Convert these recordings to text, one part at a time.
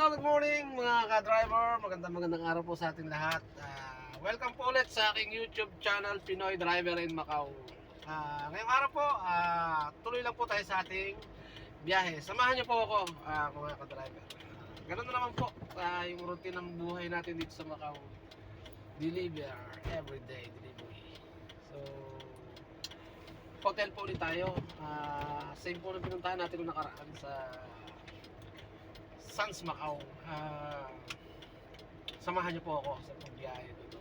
Good morning mga ka-driver. Magandang araw po sa ating lahat. Welcome po ulit sa aking YouTube channel, Pinoy Driver in Macau. Ngayong araw po, tuloy lang po tayo sa ating biyahe. Samahan niyo po ako mga ka-driver. Ganun na naman po yung routine ng buhay natin dito sa Macau. Deliver, everyday delivery. So, hotel po ulit tayo. Same po na pinuntahan natin nung nakaraan sa Sans Macau. Samahan niyo po ako sa pagbiyahe dito.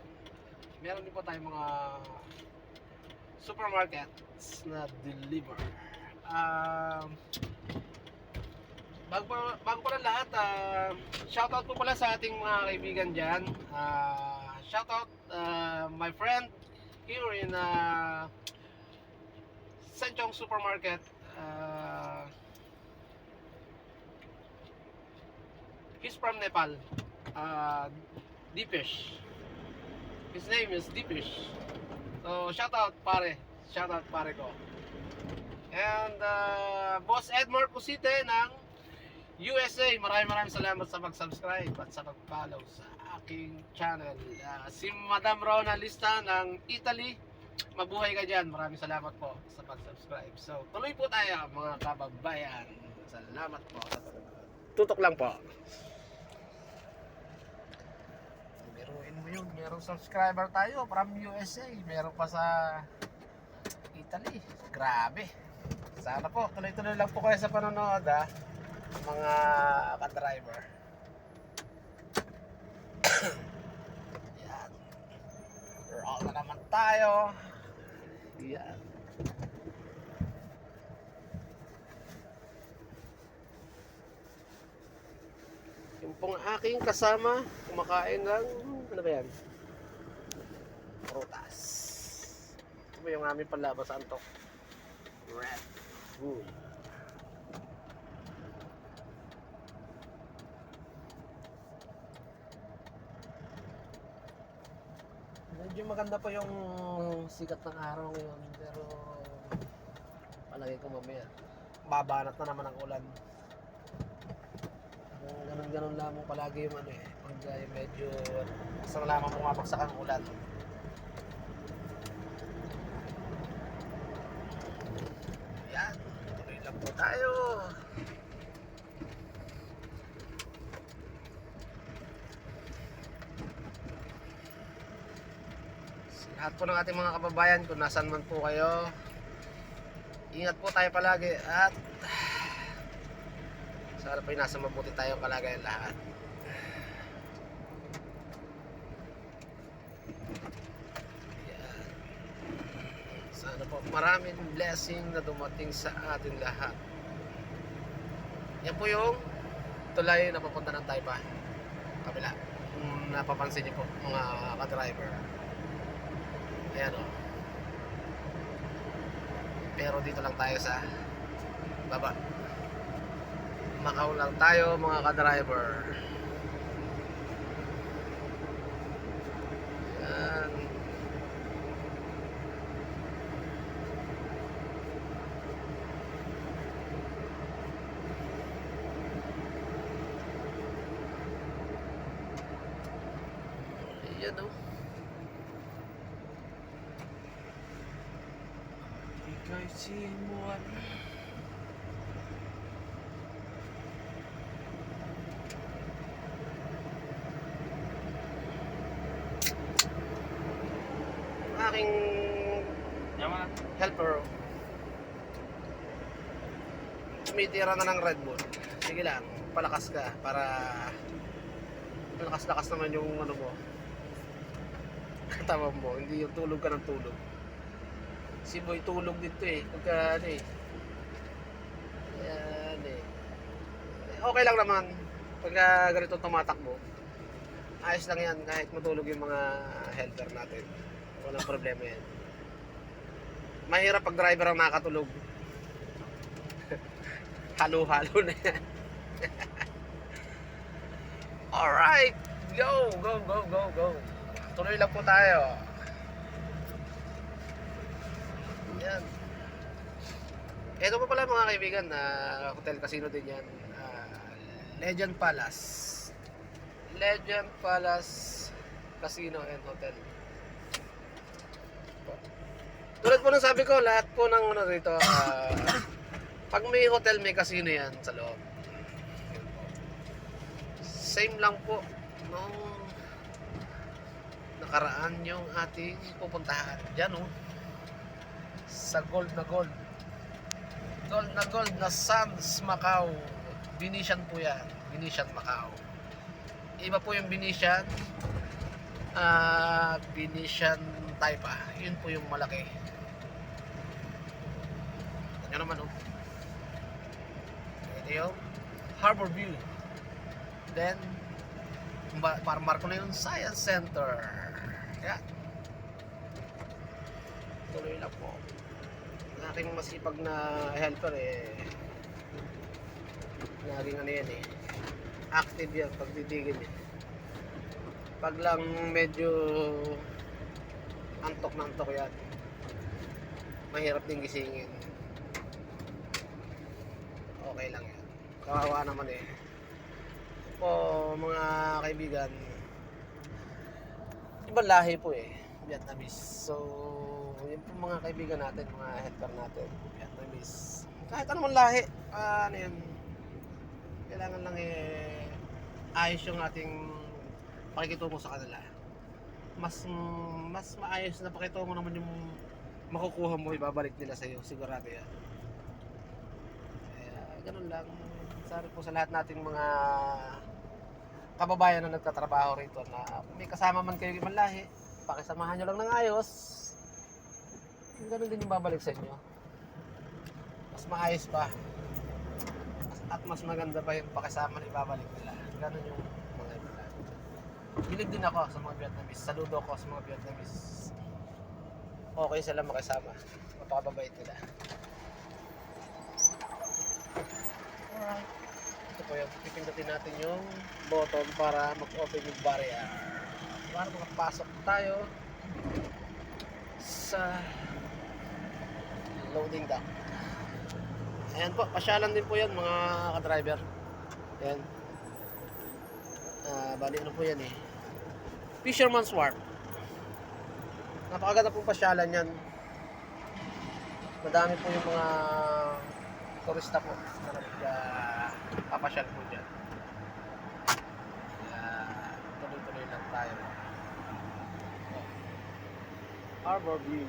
Meron din po tayong mga supermarkets na deliver. Bago pa ng lahat, shoutout po pala sa ating mga kaibigan dyan. Shoutout my friend here in Sanchong Supermarket. He's from Nepal. Dipesh. His name is Dipesh. So shout out pare ko. And Boss Edmar Pusite ng USA. Maraming salamat sa mag-subscribe at sa pag-follow sa aking channel. Si Madam Rona Lista ng Italy. Mabuhay ka dyan. Maraming salamat po sa pag-subscribe. So tuloy po tayo mga kababayan. Salamat po sa pag-subscribe. Tutok lang po. Biruin mo yun, merong subscriber tayo from USA, meron pa sa Italy. Grabe. Sana po, tuloy-tuloy lang po kayo sa panonood mga ka-driver. Yan. Roll na naman tayo. Yan. Yung pong aking kasama kumakain ng ano ba yan? Prutas. Ito ba yung aming panlabas sa antok? Red Bull. Medyo maganda pa yung sikat ng araw ngayon, pero palagay ko mamaya babanat na naman ang ulan. Ganun lamang palagi yung pag medyo isang lamang pumapagsak ang ulan. Yan, tuloy lang po tayo. Lahat po ng ating mga kababayan, kung nasan man po kayo, ingat po tayo palagi at sana po nasa mabuti tayong kalagayan lahat. Yan. Sana po maraming blessing na dumating sa atin lahat. Yan po yung tulay na papunta ng Taipa. Kabila. Napapansin niyo po mga ka-driver. Ayan o. Pero dito lang tayo sa baba. Macau lang tayo mga ka-driver. Yan. Ayan o. Ika'y simuan. Aking helper tumitira na ng Red Bull. Sige lang, palakas ka para malakas-lakas naman yung mo katawan mo, hindi yung tulog ka ng tulog. Si Boy tulog dito pagka yan okay lang naman pagka ganito tumatakbo, ayos lang yan kahit matulog yung mga helper natin. Walang problema yan. Mahirap pag driver ang nakatulog. Halo-halo na yan. Alright, go. Tuloy lang po tayo. Yan. Ito pa pala mga kaibigan, hotel casino din yan. Legend Palace. Legend Palace Casino and Hotel. Tulad po ng sabi ko, lahat po ng ano dito, pag may hotel, may casino yan sa loob. Same lang po nung nakaraan yung ating pupuntahan. Diyan oh. Sa gold na gold. Gold na gold na Sands Macau. Venetian po yan. Venetian Macau. Iba po yung Venetian. Venetian Taipa. Yun po yung malaki. Ito naman oh. Ito yung Harbor View. Then para marko na yung Science Center. Yan. Tuloy lang po. Ang aking masipag na helper naging ano yan active yan pagtitigil pag lang medyo antok na antok yan, mahirap din gisingin. Okay lang yan, kawawa naman po mga kaibigan, ibang lahi po Vietnamese. So yun po mga kaibigan natin, mga helper natin, Vietnamese. Kahit anong lahi, ano yun, kailangan lang ayos yung ating pakikitungo sa kanila. Mas maayos na pakitungo naman yung makukuha mo, ibabalik nila sa iyo, sigurado yan. Kaya ganun lang. Sorry po sa lahat nating mga kababayan na nagtatrabaho rito na may kasama man kayo ibang lahi, pakisamahan nyo lang ng ayos. Ganun din yung babalik sa inyo. Mas maayos pa. At mas maganda pa yung pakisama na ibabalik nila. Ganun yung mga ibang. Hilig din ako sa mga Vietnamese. Saludo ako sa mga Vietnamese. Okay sila makisama. Mapakababait nila. Alright. Ito po yung pipindutin natin yung button para mag-open yung barrier. Para makapasok tayo sa loading dock. Ayan po, pasyalan din po yan mga ka-driver. Ayan. Bali ano po yan Fisherman's Wharf. Napakaganda pong pasyalan yan. Madami po yung mga turista po na papasyal po dyan. Tuloy-tuloy lang tayo. Harbor View.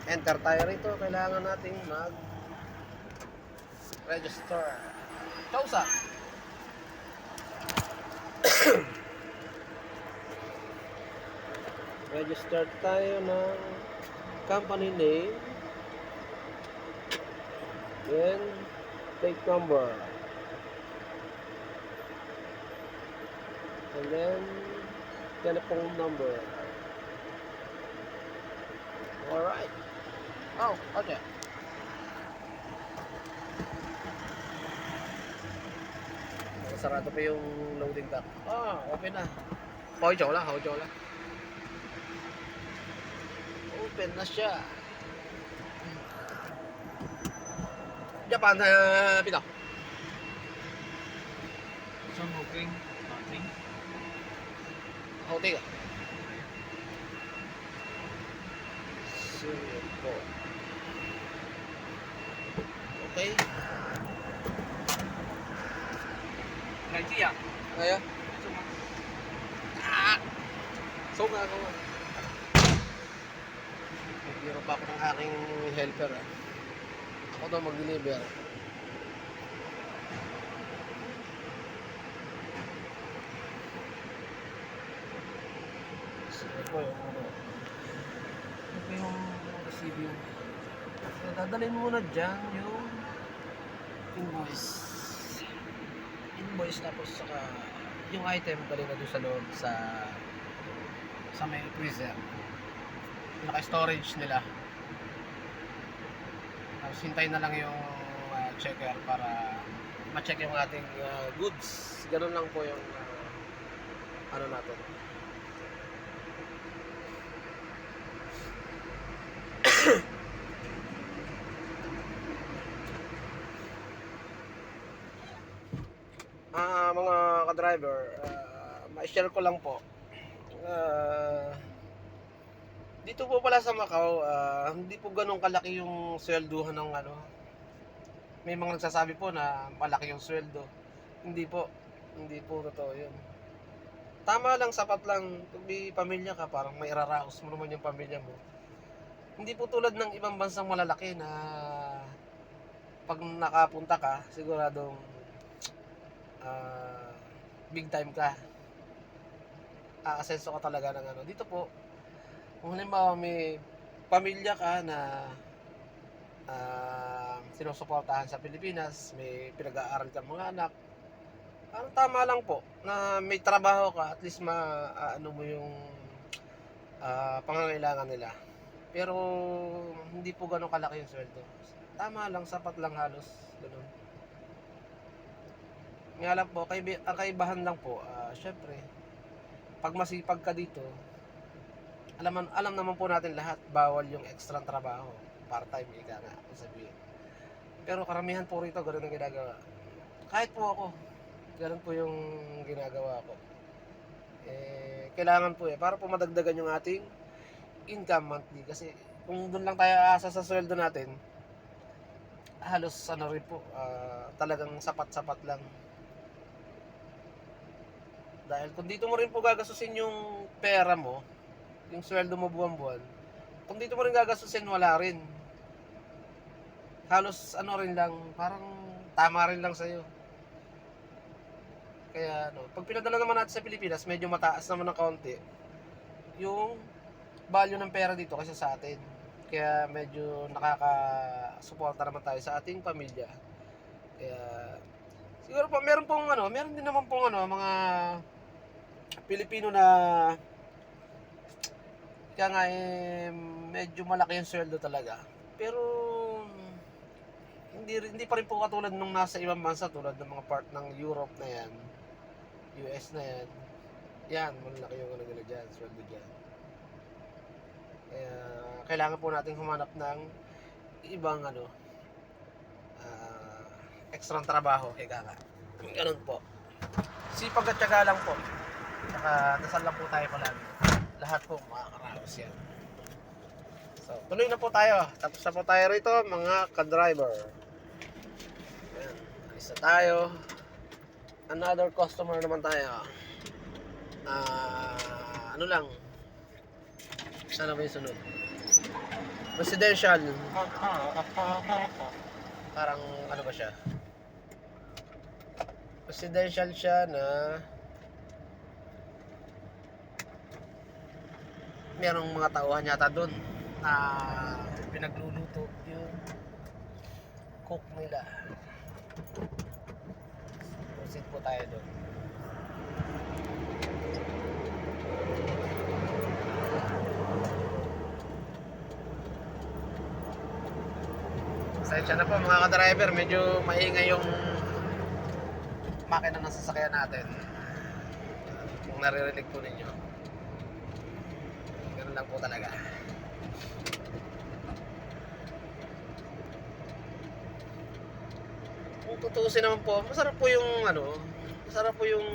Enter tayo rito. Kailangan nating register. Chausa. Register tayo ng company name. Then take number. And then telephone number. Alright. Oh, okay. Sarado pa yung loading dock. Open na. Hao la. Open na siya. Japan pito. Some booking, nothing. Hotel. So, po. Okay. Gaji ya? Ayo. So nga ako. Nagbiro pa ako ng aking helper. Ako daw mag-deliver. Sige po yung receive yung dadalhin mo muna dyan yung invoice tapos saka yung item dali na doon sa loob sa may freezer, naka-storage nila. Tapos hintayin na lang yung checker para ma-check yung ating goods. Ganun lang po yung ano natin. Mga ka-driver, ma-share ko lang po. Dito po pala sa Macau, hindi po ganun kalaki yung swelduhan ng ano. May mga nagsasabi po na malaki yung sweldo. Hindi po. Hindi po totoo yun. Tama lang, sapat lang. Kung may pamilya ka, parang may iraraos mo naman yung pamilya mo. Hindi po tulad ng ibang bansang malalaki na pag nakapunta ka, siguradong big time ka. Aasenso ka talaga ng ano. Dito po, kung halimbawa may pamilya ka na sinusuportahan sa Pilipinas, may pinag-aaral kang mga anak, parang tama lang po na may trabaho ka, at least ano mo yung pangangailangan nila. Pero hindi po ganun kalaki yung sweldo. Tama lang, sapat lang halos. Ganun. Nga lang po, ang kaibahan lang po, syempre, pag masipag ka dito, alam naman po natin lahat, bawal yung extra trabaho. Part-time, ika nga, sabihin. Pero karamihan po rito, ganun ang ginagawa. Kahit po ako, ganun po yung ginagawa ko. Kailangan po para po madagdagan yung ating income monthly. Kasi kung doon lang tayo aasa sa sweldo natin, halos ano rin po, talagang sapat-sapat lang. Dahil kung dito mo rin po gagastusin yung pera mo, yung sweldo mo buwan-buwan, kung dito mo rin gagastusin, wala rin. Halos ano rin lang, parang tama rin lang sa'yo. Kaya pag pinadala naman natin sa Pilipinas, medyo mataas naman ng kaunti yung value ng pera dito kaysa sa atin. Kaya medyo nakaka-suporta naman tayo sa ating pamilya. Kaya siguro po meron din naman pong mga Pilipino na kaya nga medyo malaki yung sweldo talaga. Pero hindi pa rin po katulad nung nasa ibang bansa, tulad ng mga part ng Europe na yan, US na yan. Yan, malaki yung nila dyan, sweldo dyan. Kaya kailangan po natin humanap ng ibang extra trabaho, ika nga. Ganun po. Sipag at tiyaga lang po. Saka dasal lang po tayo palagi. Lahat po makakaraos yan. So, tuloy na po tayo. Tapos na po tayo rito, mga ka-driver. Ayan, alis na tayo. Another customer naman tayo. Ano lang, sana ba yung sunod? Residential. Parang ano ba siya? Residential siya na merong mga tauhan yata doon na pinagluluto yung cook nila. Proceed po tayo doon. Pasensya na po mga ka-driver, medyo maingay yung makina ng sasakyan natin. Kung naririnig po ninyo, ganun lang po talaga. Kung tutuusin naman po, masarap po yung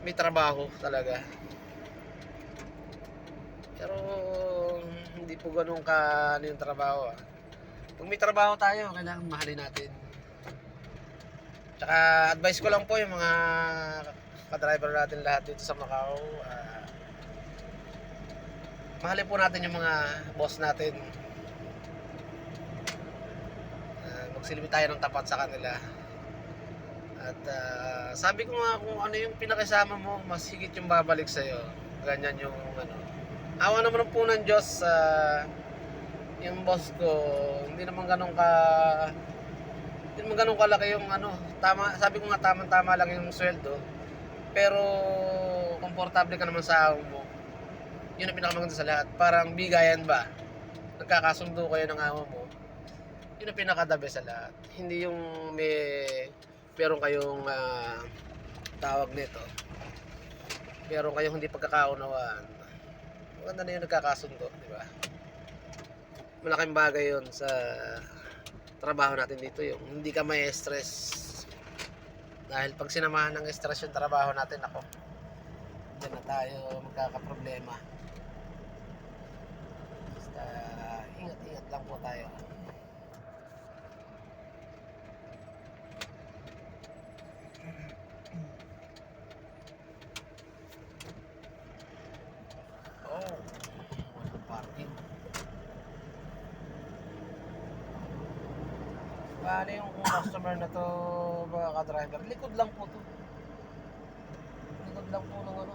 may trabaho talaga. Pero hindi po ganun yung trabaho. Kung may trabaho tayo, kailangan mahalin natin. Tsaka advice ko lang po yung mga ka-driver natin lahat dito sa Macau, mahalin po natin yung mga boss natin. Magsilbi tayo ng tapat sa kanila. At sabi ko nga, kung ano yung pinakisama mo, mas higit yung babalik sa'yo. Ganyan yung awa naman po ng Diyos. Yung boss ko, hindi naman ganun kalaki yung tama, sabi ko nga tama lang yung sweldo, pero komportable ka naman sa amo mo. Yun ang pinakamaganda sa lahat. Parang bigayan ba, nagkakasundo kayo ng amo mo, yun ang pinaka-the best sa lahat. Hindi yung meron kayong tawag nito, meron kayong hindi pagkakaunawaan. Maganda na yung nagkakasundo, di ba? Malaking bagay yun sa trabaho natin dito, yung hindi ka may stress. Dahil pag sinamahan ng stress yung trabaho natin, ako, diyan na tayo magkakaproblema. Basta ingat-ingat lang po tayo. Oh, walang parking. Paano yung customer na to, mga ka-driver? Likod lang po to. Likod lang po ng ano,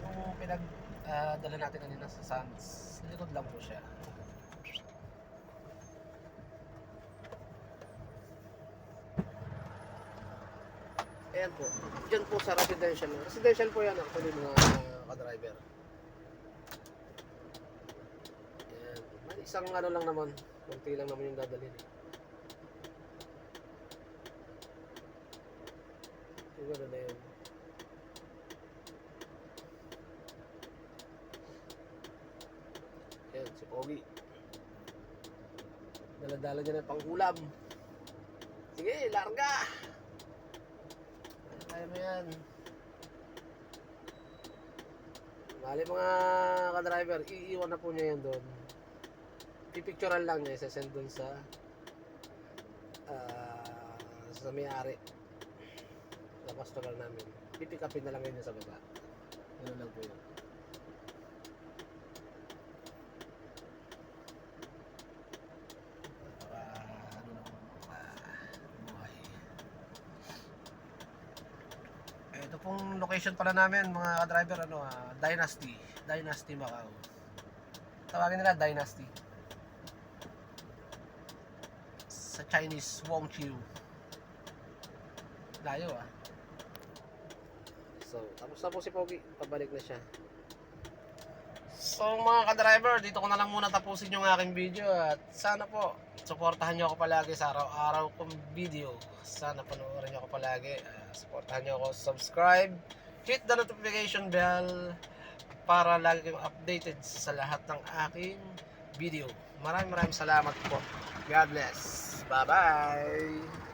ng pinag dala natin kanina sa Sands. Likod lang po siya. Ayan po. Diyan po sa residential. Residential po yan actually, mga ka-driver. Ayan. May isang ano lang naman. Kunti lang naman yung dadalhin. Yung ano na yun. Ayan, si Pogi. Dala-dala niya ng pang-ulam. Sige, larga! Kaya mo yan. Bali mga ka-driver, iiwan na po niya yan doon. Pipicturean lang niya, isasend doon sa may-ari. Sa customer namin. Pipick upin na lang yun sa baba. Ganun lang po yun. Ito pong location pala namin, mga ka-driver, Dynasty Macau. Tawagin nila Dynasty. Sa Chinese, Wongqiu. Layo ah. So, tapos na po si Pogi, pabalik na siya. So mga ka-driver, dito ko na lang muna tapusin yung aking video. At sana po, suportahan nyo ako palagi sa araw-araw kong video. Sana panoorin nyo ako palagi. Suportahan nyo ako, subscribe, hit the notification bell para lagi kayong updated sa lahat ng aking video. Maraming salamat po. God bless. Bye-bye.